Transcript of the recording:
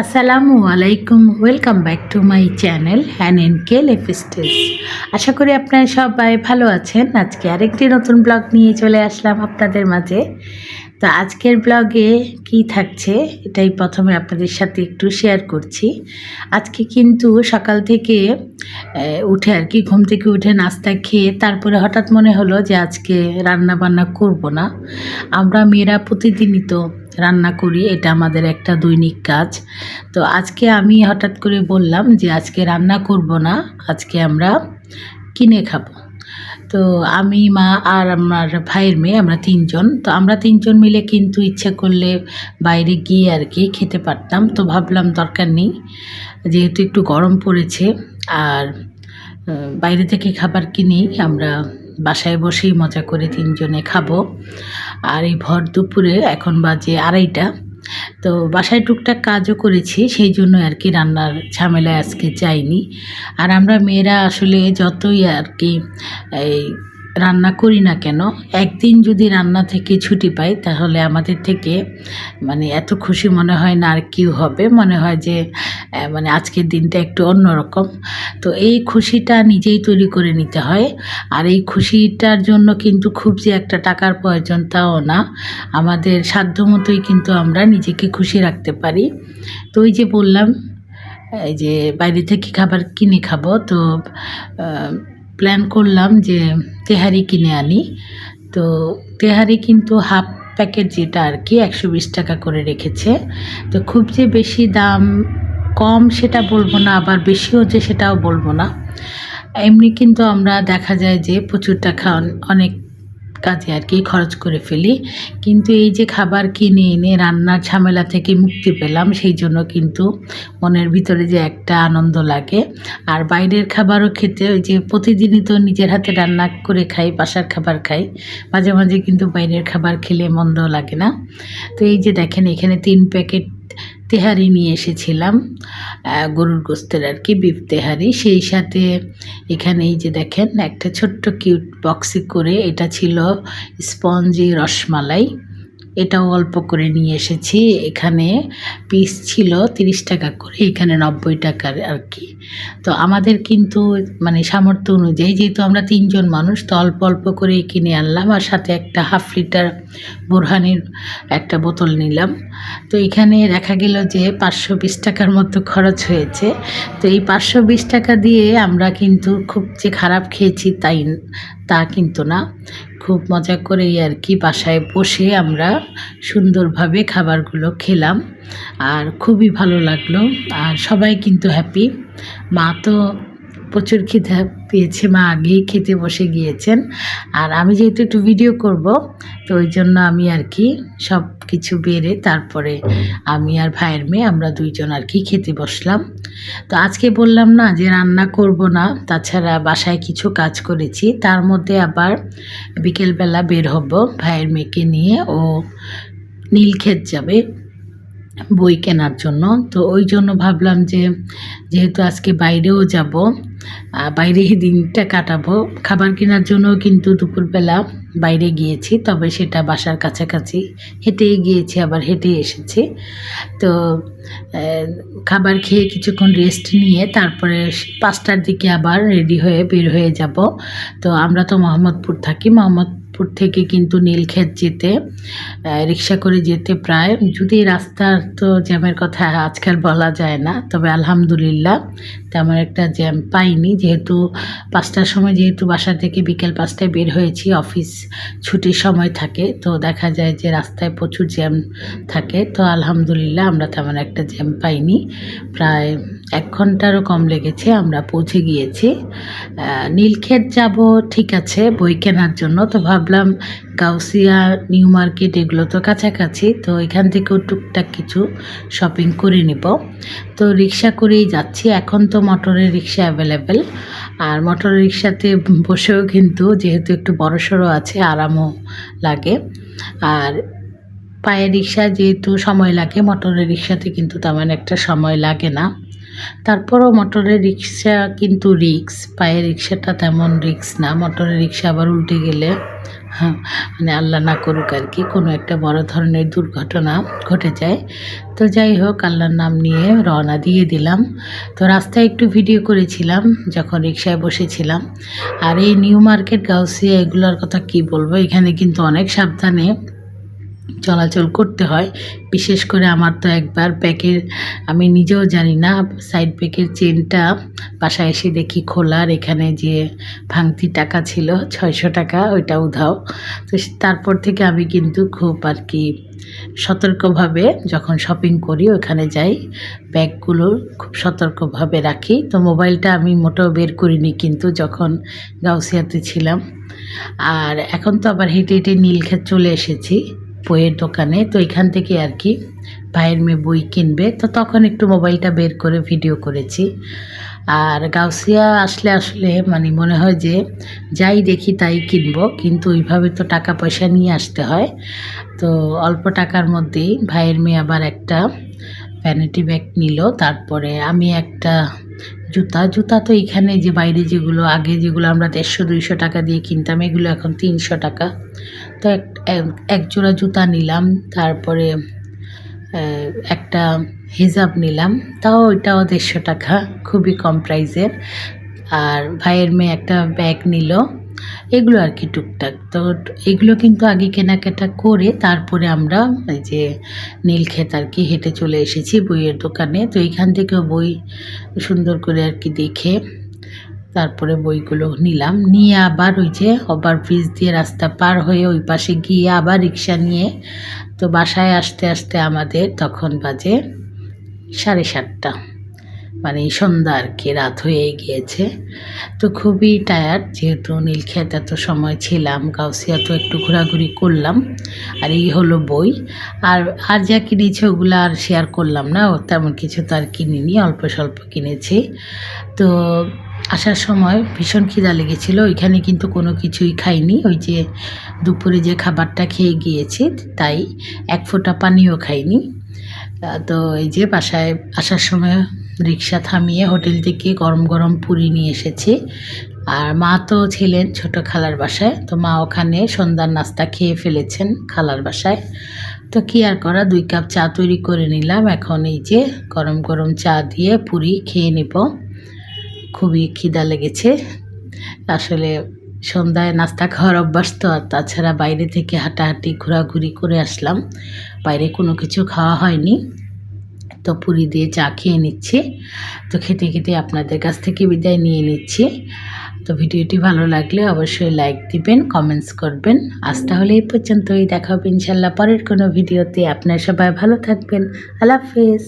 আসসালামু আলাইকুম, welcome back to my channel হ্যান&কে লাইফস্টাইল। আশা করি আপনারা সবাই ভালো আছেন। আজকে আরেকটি নতুন ব্লগ নিয়ে চলে আসলাম আপনাদের মাঝে। তো আজকের ব্লগে কি থাকছে এটাই প্রথমে আপনাদের সাথে একটু শেয়ার করছি। আজকে কিন্তু সকাল থেকে উঠে আর কি ঘুম থেকে উঠে নাস্তা খেয়ে তারপরে হঠাৎ মনে হলো যে আজকে রান্না বান্না করব না। আমরা মেয়েরা প্রতিদিনই তো রান্না করি, এটা আমাদের একটা দৈনিক কাজ। তো আজকে আমি হঠাৎ করে বললাম যে আজকে রান্না করব না, আজকে আমরা কিনে খাবো। তো আমি, মা আর আমার ভাইয়ের মেয়ে, আমরা তিনজন। তো আমরা তিনজন মিলে কিন্তু ইচ্ছে করলে বাইরে গিয়ে আর কি খেতে পারতাম। তো ভাবলাম দরকার নেই, যেহেতু একটু গরম পড়েছে আর বাইরে থেকে খাবার কিনেই আমরা বাসায় বসেই মজা করে তিনজনে খাবো। আর এই ভর দুপুরে এখন বাজে 2:30। তো বাসায় টুকটাক কাজও করেছি, সেই জন্য আর কি রান্নার ঝামেলায় আজকে যাইনি। আর আমরা মেয়েরা আসলে যতই আর কি এই রান্না করি না কেন, একদিন যদি রান্না থেকে ছুটি পাই তাহলে আমাদের থেকে মানে এত খুশি মনে হয় না আর কেউ হবে। মনে হয় যে মানে আজকের দিনটা একটু অন্যরকম। তো এই খুশিটা নিজেই তৈরি করে নিতে হয়। আর এই খুশিটার জন্য কিন্তু খুব যে একটা টাকার প্রয়োজন তাও না, আমাদের সাধ্য মতোই কিন্তু আমরা নিজেকে খুশি রাখতে পারি। তো ওই যে বললাম এই যে বাইরে থেকে খাবার কিনে খাবো, তো প্ল্যান করলাম যে তেহারি কিনে আনি। তো তেহারি কিন্তু হাফ প্যাকেট যেটা আর কি 120 টাকা করে রেখেছে। তো খুব যে বেশি দাম কম সেটা বলবো না, আবার বেশিও যে সেটাও বলবো না। এমনি কিন্তু আমরা দেখা যায় যে প্রচুর টাকা অনেক কাজে আর কি খরচ করে ফেলি, কিন্তু এই যে খাবার কিনে এনে রান্নার ঝামেলা থেকে মুক্তি পেলাম, সেই জন্য কিন্তু মনের ভিতরে যে একটা আনন্দ লাগে। আর বাইরের খাবারও খেতে, ওই যে প্রতিদিনই তো নিজের হাতে রান্না করে খাই, বাসার খাবার খাই, মাঝে মাঝে কিন্তু বাইরের খাবার খেলে মন্দ লাগে না। তো এই যে দেখেন এখানে 3 প্যাকেট তেহারি নিয়ে এসেছিলাম, গরুর গোস্তের আর কি বিফ তেহারি। সেই সাথে এখানে এই যে দেখেন একটা ছোট্ট কিউট বক্সে করে এটা ছিল স্পঞ্জি রসমালাই, এটাও অল্প করে নিয়ে এসেছি। এখানে পিস ছিল 30 টাকা করে, এখানে 90 টাকার আর কি। তো আমাদের কিন্তু মানে সামর্থ্য অনুযায়ী, যেহেতু আমরা তিনজন মানুষ, তো অল্প অল্প করে কিনে আনলাম। আর সাথে একটা 1/2 লিটার বোরহানির একটা বোতল নিলাম। তো এখানে দেখা গেল যে 520 টাকার মতো খরচ হয়েছে। তো এই 520 টাকা দিয়ে আমরা কিন্তু খুব যে খারাপ খেয়েছি তা কিন্তু না, খুব মজা করেই আর কি বাসায় বসে আমরা সুন্দরভাবে খাবারগুলো খেলাম। আর খুবই ভালো লাগলো, আর সবাই কিন্তু হ্যাপি। মা তো প্রচুর খিদে পেয়েছে, মা আগেই খেতে বসে গিয়েছেন। আর আমি যেহেতু একটু ভিডিও করব, তো ওই জন্য আমি আর কি সব কিছু বেড়ে তারপরে আমি আর ভাইয়ের মেয়ে আমরা দুইজন আর কি খেতে বসলাম। তো আজকে বললাম না যে রান্না করব না, তাছাড়া বাসায় কিছু কাজ করেছি, তার মধ্যে আবার বিকেলবেলা বের হব ভাইয়ের মেয়েকে নিয়ে, ও নীলক্ষেত যাবে বই কেনার জন্য। তো ওই জন্য ভাবলাম যে যেহেতু আজকে বাইরেও যাব, বাইরে দিনটা কাটাবো, খাবার কেনার জন্য কিন্তু দুপুরবেলা বাইরে গিয়েছি, তবে সেটা বাসার কাছাকাছি, হেঁটেই গিয়েছি আবার হেঁটেই এসেছি। তো খাবার খেয়ে কিছুক্ষণ রেস্ট নিয়ে তারপরে 5টার দিকে আবার রেডি হয়ে বের হয়ে যাব। তো আমরা তো মোহাম্মদপুর থাকি, মোহাম্মদপুর থেকে কিন্তু নীলক্ষেত যেতে রিক্সা করে যেতে প্রায়, যদি রাস্তার তো জ্যামের কথা আজকাল বলা যায় না, তবে আলহামদুলিল্লাহ তেমন একটা জ্যাম পাইনি। যেহেতু 5টার সময়, যেহেতু বাসা থেকে বিকেল 5টায় বের হয়েছি, অফিস ছুটির সময় থাকে, তো দেখা যায় যে রাস্তায় প্রচুর জ্যাম থাকে। তো আলহামদুলিল্লাহ আমরা তেমন একটা জ্যাম পাইনি, প্রায় 1 ঘন্টারও কম লেগেছে, আমরা পৌঁছে গিয়েছি। নীলক্ষেত যাব ঠিক আছে বই কেনার জন্য। তো ভাবলাম গাউসিয়া, নিউ মার্কেট এগুলো তো কাছাকাছি, তো এখান থেকেও টুকটাক কিছু শপিং করে নিব। তো রিক্সা করেই যাচ্ছি, এখন তো মোটরের রিক্সা অ্যাভেলেবেল, আর মোটর রিক্সাতে বসেও কিন্তু যেহেতু একটু বড়সড় আছে, আরামও লাগে। আর পায়ের রিক্সা যেহেতু সময় লাগে, মোটরের রিক্সাতে কিন্তু তেমন একটা সময় লাগে না। তারপরও মোটরের রিক্সা কিন্তু রিক্স, পায়ের রিক্সাটা তেমন রিক্স না। মোটরের রিক্সা আবার উল্টে গেলে হ্যাঁ, মানে আল্লাহ না করুক আর কি কোনো একটা বড় ধরনের দুর্ঘটনা ঘটে যায়। তো যাই হোক আল্লাহর নাম নিয়ে রওনা দিয়ে দিলাম। তো রাস্তায় একটু ভিডিও করেছিলাম যখন রিকশায় বসেছিলাম। আর এই নিউ মার্কেট, গাউসিয়া এগুলোর কথা কি বলবো, এখানে কিন্তু অনেক সাবধানে চলাচল করতে হয়। বিশেষ করে আমার তো একবার ব্যাগের, আমি নিজেও জানি না, সাইড ব্যাগের চেনটা বাসায় এসে দেখি খোলা, আর এখানে যে ভাঙতি টাকা ছিল 600 টাকা, ওইটা উধাও। তো তারপর থেকে আমি কিন্তু খুব আর কি সতর্কভাবে যখন শপিং করি ওখানে যাই, ব্যাগগুলো খুব সতর্কভাবে রাখি। তো মোবাইলটা আমি মোটেও বের করিনি কিন্তু যখন গাউসিয়াতে ছিলাম। আর এখন তো আবার হেঁটে হেঁটে নীলক্ষেত চলে এসেছি বইয়ের দোকানে। তো এখান থেকে আর কি ভাইয়ের মেয়ে বই কিনবে, তো তখন একটু মোবাইলটা বের করে ভিডিও করেছি। আর গাউসিয়া আসলে আসলে মানে মনে হয় যে যাই দেখি তাই কিনবো, কিন্তু ওইভাবে তো টাকা পয়সা নিয়ে আসতে হয়। তো অল্প টাকার মধ্যেই ভাইয়ের মেয়ে আবার একটা ভ্যানিটি ব্যাগ নিল, তারপরে আমি একটা জুতা তো এখানে যে বাইরে যেগুলো আগে যেগুলো আমরা 150-200 টাকা দিয়ে কিনতাম, এগুলো এখন 300 টাকা। তো এক জোড়া জুতা নিলাম, তারপরে একটা হিজাব নিলাম, তাও ওইটাও 150 টাকা, খুবই কম প্রাইসের। আর ভাইয়ের মেয়ে একটা ব্যাগ নিল, এগুলো আর কি টুকটাক। তো এগুলো কিন্তু আগে কেনাকাটা করে তারপরে আমরা এই যে নীলক্ষেত আর কি হেঁটে চলে এসেছি বইয়ের দোকানে। তো এইখান থেকেও বই সুন্দর করে আর কি দেখে তারপরে বইগুলো নিলাম, নিয়ে আবার ওই যে ওভারব্রিজ দিয়ে রাস্তা পার হয়ে ওই পাশে গিয়ে আবার রিক্সা নিয়ে, তো বাসায় আসতে আসতে আমাদের তখন বাজে 7:30, মানে সন্ধ্যা আর কি, রাত হয়ে গিয়েছে। তো খুবই টায়ার্ড, যেহেতু নীলক্ষেত এত সময় ছিলাম, গাউসিয়া তো একটু ঘোরাঘুরি করলাম। আর এই হলো বই। আর আর যা কিনেছি ওগুলো আর শেয়ার করলাম না, ও তেমন কিছু তো আর কিনিনি, অল্প স্বল্প কিনেছি। তো আসার সময় ভীষণ খিদা লেগেছিল, ওইখানে কিন্তু কোনো কিছুই খাইনি, ওই যে দুপুরে যে খাবারটা খেয়ে গিয়েছি তাই, এক ফোঁটা পানিও খাইনি। তো এই যে বাসায় আসার সময় রিক্সা থামিয়ে হোটেল থেকে গরম গরম পুরি নিয়ে এসেছি। আর মা তো ছিলেন ছোট খালার বাসায়, তো মা ওখানে সন্ধ্যার নাস্তা খেয়ে ফেলেছেন খালার বাসায়। তো কি আর করা, 2 কাপ চা তৈরি করে নিলাম, এখন এই যে গরম গরম চা দিয়ে পুরি খেয়ে নিব। খুবই খিদা লেগেছে আসলে, সন্ধ্যায় নাস্তা খাওয়ার অভ্যাস তো, আর তাছাড়া বাইরে থেকে হাঁটাহাঁটি ঘোরাঘুরি করে আসলাম, বাইরে কোনো কিছু খাওয়া হয়নি। তো পুরি দিয়ে চা খেয়ে নিচ্ছি। তো খেতে খেতে আপনাদের কাছ থেকে বিদায় নিয়ে নিচ্ছি। তো ভিডিওটি ভালো লাগলে অবশ্যই লাইক দিবেন, কমেন্টস করবেন। আজ তাহলে এই পর্যন্তই, দেখা হবে ইনশাল্লাহ পরের কোনো ভিডিওতে। আপনারা সবাই ভালো থাকবেন। আল্লাহ হাফেজ।